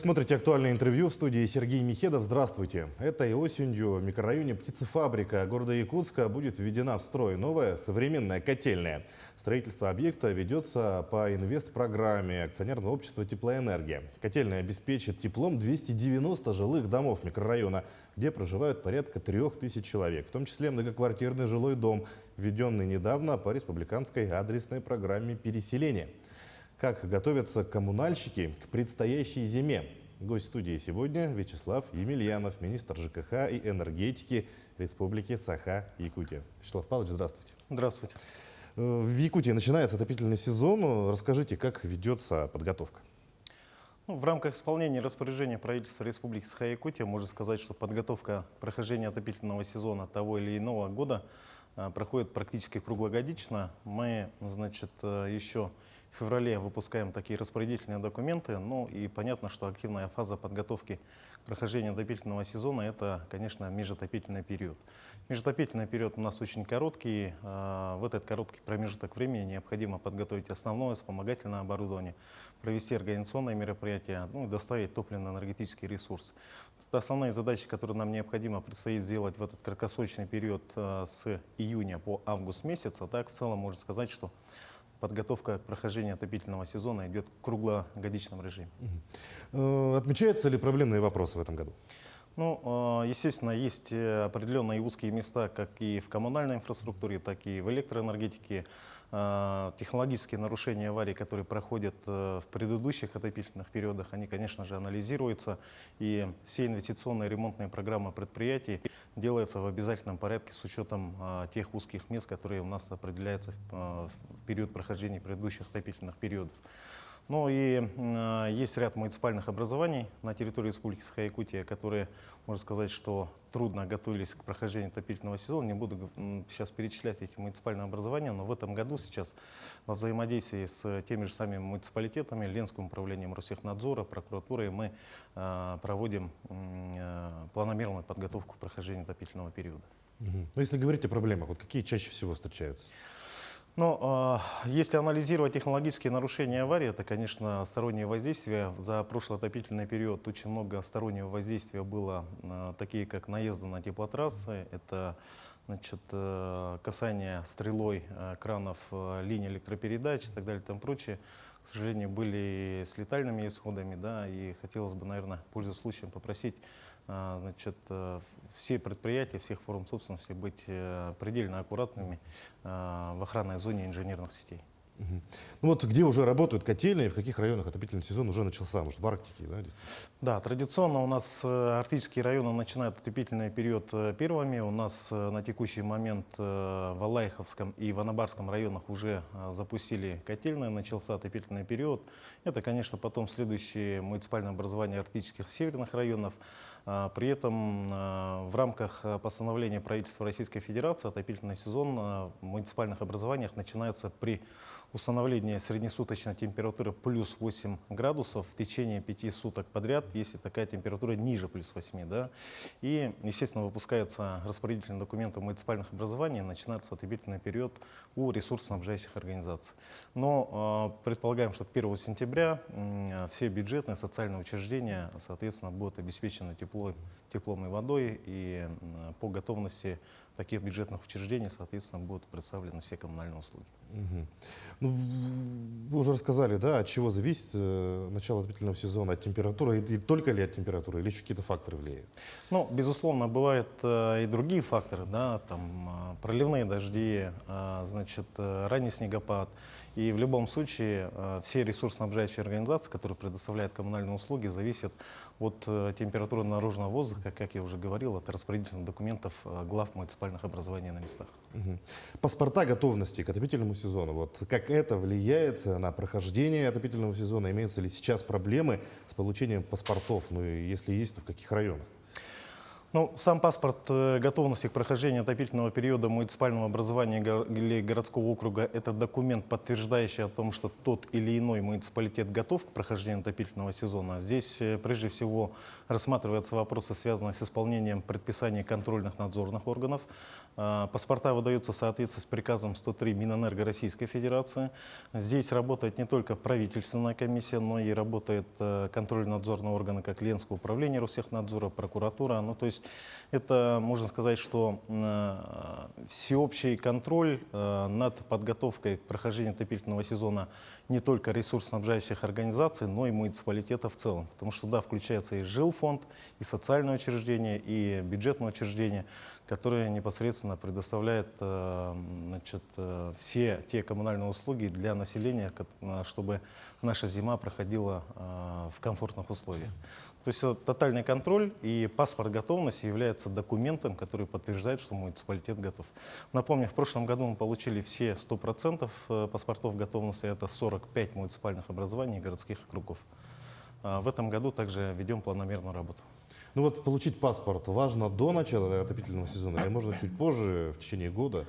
Смотрите актуальное интервью в студии Сергей Михедов. Здравствуйте. Этой осенью в микрорайоне «Птицефабрика» города Якутска будет введена в строй новая современная котельная. Строительство объекта ведется по инвестпрограмме акционерного общества «Теплоэнергия». Котельная обеспечит теплом 290 жилых домов микрорайона, где проживают порядка 3000 человек, в том числе многоквартирный жилой дом, введенный недавно по республиканской адресной программе переселения. Как готовятся коммунальщики к предстоящей зиме? Гость студии сегодня Вячеслав Емельянов, министр ЖКХ и энергетики Республики Саха-Якутия. Вячеслав Павлович, здравствуйте. Здравствуйте. В Якутии начинается отопительный сезон. Расскажите, как ведется подготовка? В рамках исполнения распоряжения правительства Республики Саха-Якутия можно сказать, что подготовка к прохождению отопительного сезона того или иного года проходит практически круглогодично. Мы, еще в феврале выпускаем такие распорядительные документы. Ну и понятно, что активная фаза подготовки к прохождению отопительного сезона — это, конечно, межотопительный период. Межотопительный период у нас очень короткий. В этот короткий промежуток времени необходимо подготовить основное вспомогательное оборудование, провести организационные мероприятия, ну и доставить топливно-энергетический ресурс. Это основные задачи, которые нам необходимо предстоит сделать в этот краткосрочный период с июня по август месяц. А так в целом можно сказать, что подготовка к прохождению отопительного сезона идет в круглогодичном режиме. Отмечаются ли проблемные вопросы в этом году? Ну, естественно, есть определенные узкие места как и в коммунальной инфраструктуре, так и в электроэнергетике. Технологические нарушения аварий, которые проходят в предыдущих отопительных периодах, они, конечно же, анализируются. И все инвестиционные ремонтные программы предприятий делаются в обязательном порядке с учетом тех узких мест, которые у нас определяются в период прохождения предыдущих отопительных периодов. Ну и есть ряд муниципальных образований на территории Республики Саха-Якутия, которые, можно сказать, что трудно готовились к прохождению отопительного сезона. Не буду сейчас перечислять эти муниципальные образования, но в этом году сейчас во взаимодействии с теми же самыми муниципалитетами, Ленским управлением Ростехнадзора, прокуратурой мы проводим планомерную подготовку к прохождению отопительного периода. Ну, если говорить о проблемах, вот какие чаще всего встречаются? Ну, если анализировать технологические нарушения аварии, это, конечно, стороннее воздействие. За прошлый отопительный период очень много стороннего воздействия было, такие как наезды на теплотрассы, это касание стрелой кранов линий электропередач и так далее и тому прочее. К сожалению, были с летальными исходами, да, и хотелось бы, наверное, пользуясь случаем, попросить все предприятия, всех форм собственности быть предельно аккуратными в охранной зоне инженерных сетей. Ну вот где уже работают котельные, в каких районах отопительный сезон уже начался, может, в Арктике, да, действительно? Да, традиционно у нас арктические районы начинают отопительный период первыми. У нас на текущий момент в Алайховском и в Анабарском районах уже запустили котельные, начался отопительный период. Это, конечно, потом следующие муниципальные образования арктических северных районов. При этом в рамках постановления правительства Российской Федерации отопительный сезон в муниципальных образованиях начинается при установлении среднесуточной температуры плюс 8 градусов в течение 5 суток подряд, если такая температура ниже плюс 8. Да? И, естественно, выпускаются распорядительные документы муниципальных образований, начинается отопительный период у ресурсоснабжающих организаций. Но предполагаем, что к 1 сентября все бюджетные социальные учреждения, соответственно, будут обеспечены теплом и водой, и по готовности таких бюджетных учреждений, соответственно, будут представлены все коммунальные услуги. Ну, вы уже рассказали, да, от чего зависит начало отопительного сезона, от температуры, и только ли от температуры, или еще какие-то факторы влияют? Ну, безусловно, бывают и другие факторы, да, там проливные дожди, ранний снегопад. И в любом случае все ресурсоснабжающие организации, которые предоставляют коммунальные услуги, зависят от температуры наружного воздуха, как я уже говорил, от распорядительных документов глав муниципальных образований на местах. Паспорта готовности к отопительному сезону. Вот как это влияет на прохождение отопительного сезона? Имеются ли сейчас проблемы с получением паспортов? Ну и если есть, то в каких районах? Ну, сам паспорт готовности к прохождению отопительного периода муниципального образования или городского округа — это документ, подтверждающий о том, что тот или иной муниципалитет готов к прохождению отопительного сезона. Здесь прежде всего рассматриваются вопросы, связанные с исполнением предписаний контрольных надзорных органов. Паспорта выдаются в соответствии с приказом 103 Минэнерго Российской Федерации. Здесь работает не только правительственная комиссия, но и работают контрольно-надзорные органы, как Ленское управление Ростехнадзора, прокуратура. Ну, то есть это, можно сказать, что всеобщий контроль над подготовкой к прохождению отопительного сезона не только ресурсоснабжающих организаций, но и муниципалитетов в целом. Потому что туда включается и жилфонд, и социальное учреждение, и бюджетное учреждение, которое непосредственно предоставляет все те коммунальные услуги для населения, чтобы наша зима проходила в комфортных условиях. То есть тотальный контроль, и паспорт готовности является документом, который подтверждает, что муниципалитет готов. Напомню, в прошлом году мы получили все 100% паспортов готовности, это 45 муниципальных образований и городских округов. В этом году также ведем планомерную работу. Ну вот получить паспорт важно до начала отопительного сезона или можно чуть позже, в течение года?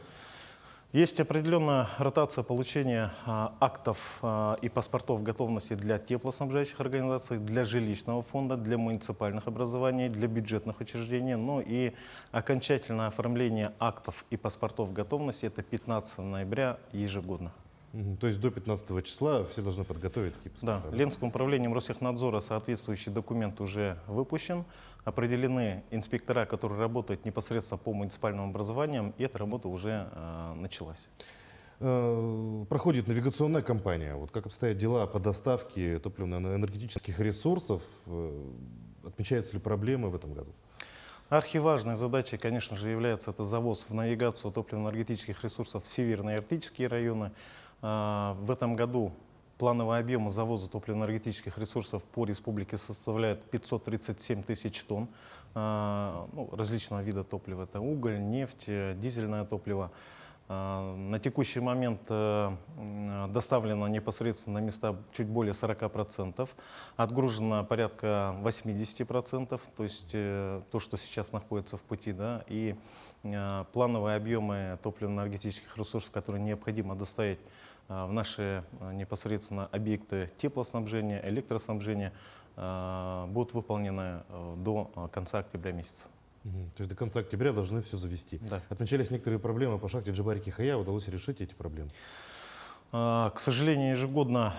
Есть определенная ротация получения актов и паспортов готовности для теплоснабжающих организаций, для жилищного фонда, для муниципальных образований, для бюджетных учреждений. Ну и окончательное оформление актов и паспортов готовности — это 15 ноября ежегодно. То есть до 15 числа все должны подготовить такие паспорта? Да, Ленским управлением Ростехнадзора соответствующий документ уже выпущен. Определены инспектора, которые работают непосредственно по муниципальным образованиям, и эта работа уже началась. Проходит навигационная кампания. Вот как обстоят дела по доставке топливно-энергетических ресурсов? Отмечаются ли проблемы в этом году? Архиважной задачей, конечно же, является это завоз в навигацию топливно-энергетических ресурсов в северные и арктические районы. В этом году плановый объем завоза топливно-энергетических ресурсов по республике составляет 537 тысяч тонн различного вида топлива. Это уголь, нефть, дизельное топливо. На текущий момент доставлено непосредственно на места чуть более 40%, отгружено порядка 80%, то есть то, что сейчас находится в пути, да, и плановые объемы топливно-энергетических ресурсов, которые необходимо доставить в наши непосредственно объекты теплоснабжения, электроснабжения, будут выполнены до конца октября месяца. То есть до конца октября должны все завести. Да. Отмечались некоторые проблемы по шахте Джибари-Кихая. Удалось решить эти проблемы? К сожалению, ежегодно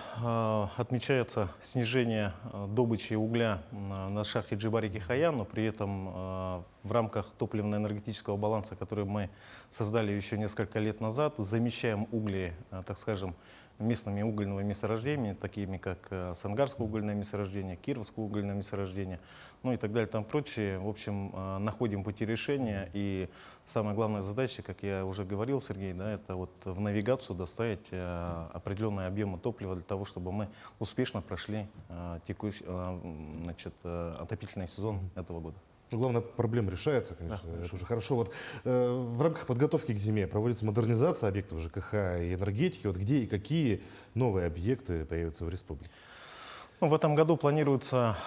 отмечается снижение добычи угля на шахте Джибари-Кихая, но при этом в рамках топливно-энергетического баланса, который мы создали еще несколько лет назад, замещаем угли, так скажем, местными угольными месторождениями, такими как Сангарское угольное месторождение, Кировское угольное месторождение, ну и так далее, там прочее. В общем, находим пути решения, и самая главная задача, как я уже говорил, Сергей, да, это вот в навигацию доставить определенные объемы топлива для того, чтобы мы успешно прошли отопительный сезон этого года. Главное, проблема решается, конечно, да, это уже хорошо. Вот, в рамках подготовки к зиме проводится модернизация объектов ЖКХ и энергетики. Вот где и какие новые объекты появятся в республике? Ну, в этом году планируется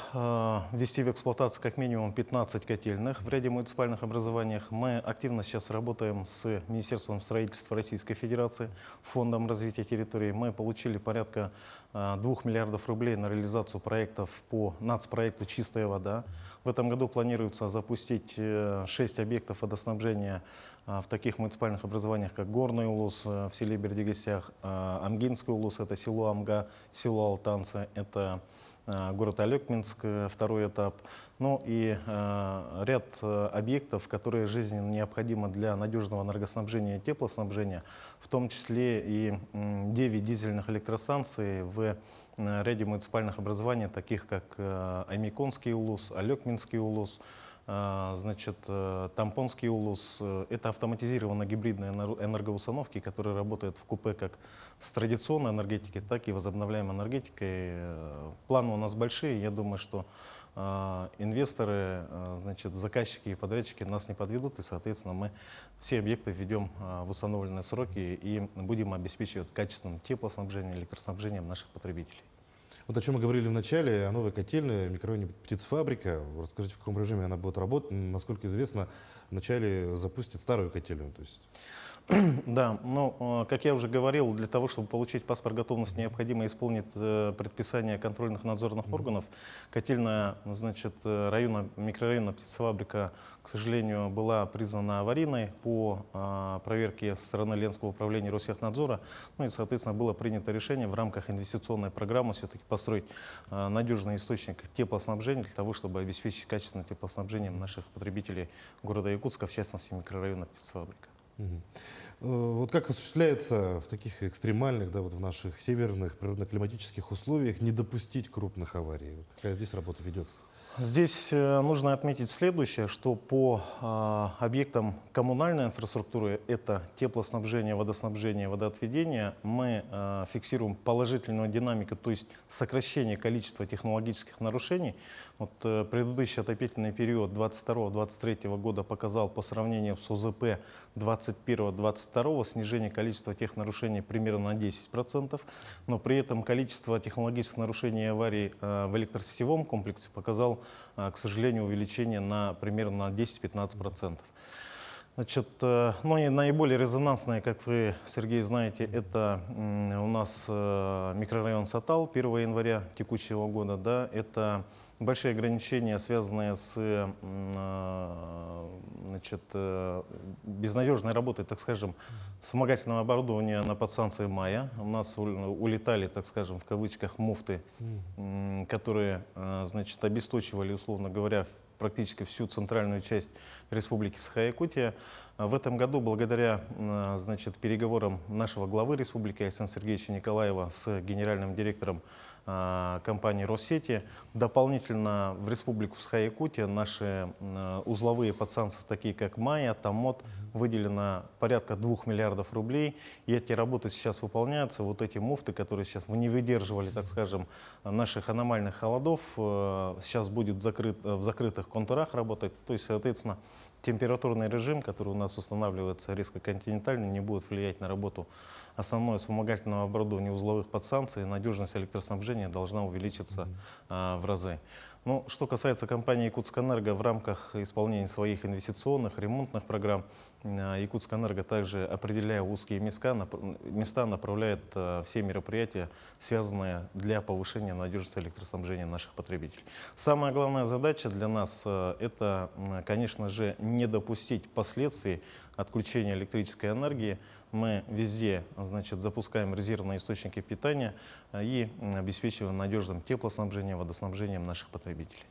ввести в эксплуатацию как минимум 15 котельных в ряде муниципальных образованиях. Мы активно сейчас работаем с Министерством строительства Российской Федерации, Фондом развития территорий. Мы получили порядка 2 миллиардов рублей на реализацию проектов по нацпроекту «Чистая вода». В этом году планируется запустить 6 объектов водоснабжения в таких муниципальных образованиях, как Горный Улус в селе Бердигостях, Амгинский Улус, это село Амга, село Алтанцы, это город Алекминск, второй этап. Ну и ряд объектов, которые жизненно необходимы для надежного энергоснабжения и теплоснабжения, в том числе и 9 дизельных электростанций в ряде муниципальных образований, таких как Аймиконский Улус, Алекминский Улус, Тампонский Улус. Это автоматизированные гибридные энергоустановки, которые работают в купе как с традиционной энергетикой, так и возобновляемой энергетикой. Планы у нас большие. Я думаю, что инвесторы, заказчики и подрядчики нас не подведут, и, соответственно, мы все объекты введем в установленные сроки и будем обеспечивать качественным теплоснабжением, электроснабжением наших потребителей. Вот о чем мы говорили в начале, о новой котельной в микрорайоне птицефабрика. Расскажите, в каком режиме она будет работать? Насколько известно, вначале запустит старую котельную. То есть... Да, ну, как я уже говорил, для того, чтобы получить паспорт готовности, необходимо исполнить предписание контрольных надзорных органов. Котельная, значит, микрорайона птицефабрика, к сожалению, была признана аварийной по проверке со стороны Ленского управления Ростехнадзора. Ну и, соответственно, было принято решение в рамках инвестиционной программы все-таки построить надежный источник теплоснабжения для того, чтобы обеспечить качественное теплоснабжение наших потребителей города Якутска, в частности, микрорайона птицефабрика. Вот как осуществляется в таких экстремальных, да, вот в наших северных природно-климатических условиях не допустить крупных аварий? Вот какая здесь работа ведется? Здесь нужно отметить следующее, что по объектам коммунальной инфраструктуры, это теплоснабжение, водоснабжение, водоотведение, мы фиксируем положительную динамику, то есть сокращение количества технологических нарушений. Вот, предыдущий отопительный период 2022-2023 года показал по сравнению с ОЗП 2021-2022 снижение количества тех нарушений примерно на 10%, но при этом количество технологических нарушений и аварий в электросетевом комплексе показал, к сожалению, увеличение примерно на 10-15%. Значит, ну и наиболее резонансное, как вы, Сергей, знаете, это у нас микрорайон Сатал 1 января текущего года. Да, это большие ограничения, связанные с значит, безнадежной работой, так скажем, вспомогательного оборудования на подстанции «Майя». У нас улетали, так скажем, в кавычках, муфты, которые, значит, обесточивали, условно говоря, практически всю центральную часть Республики Саха-Якутия. В этом году, благодаря, значит, переговорам нашего главы республики Александра Сергеевича Николаева с генеральным директором компании «Россети», дополнительно в Республику Саха-Якутия наши узловые подстанции, такие как «Майя», «Томот», выделено порядка 2 миллиардов рублей. И эти работы сейчас выполняются. Вот эти муфты, которые сейчас не выдерживали, так скажем, наших аномальных холодов, сейчас будет в закрытых контурах работать. То есть, соответственно, температурный режим, который у нас устанавливается резко континентальный, не будет влиять на работу основного вспомогательного оборудования узловых подстанций. Надежность электроснабжения должна увеличиться в разы. Ну, что касается компании «Якутскэнерго», в рамках исполнения своих инвестиционных, ремонтных программ, «Якутскэнерго» также, определяя узкие места, направляет все мероприятия, связанные для повышения надежности электроснабжения наших потребителей. Самая главная задача для нас – это, конечно же, не допустить последствий отключения электрической энергии. Мы везде, значит, запускаем резервные источники питания и обеспечиваем надежным теплоснабжением, водоснабжением наших потребителей.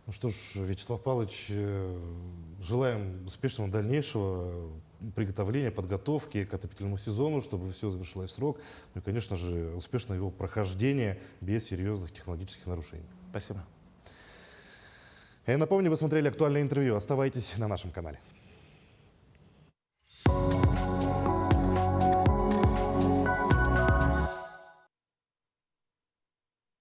Ну что ж, Вячеслав Павлович, желаем успешного дальнейшего приготовления, подготовки к отопительному сезону, чтобы все завершилось в срок. Ну и, конечно же, успешного его прохождения без серьезных технологических нарушений. Спасибо. Я напомню, вы смотрели актуальное интервью. Оставайтесь на нашем канале.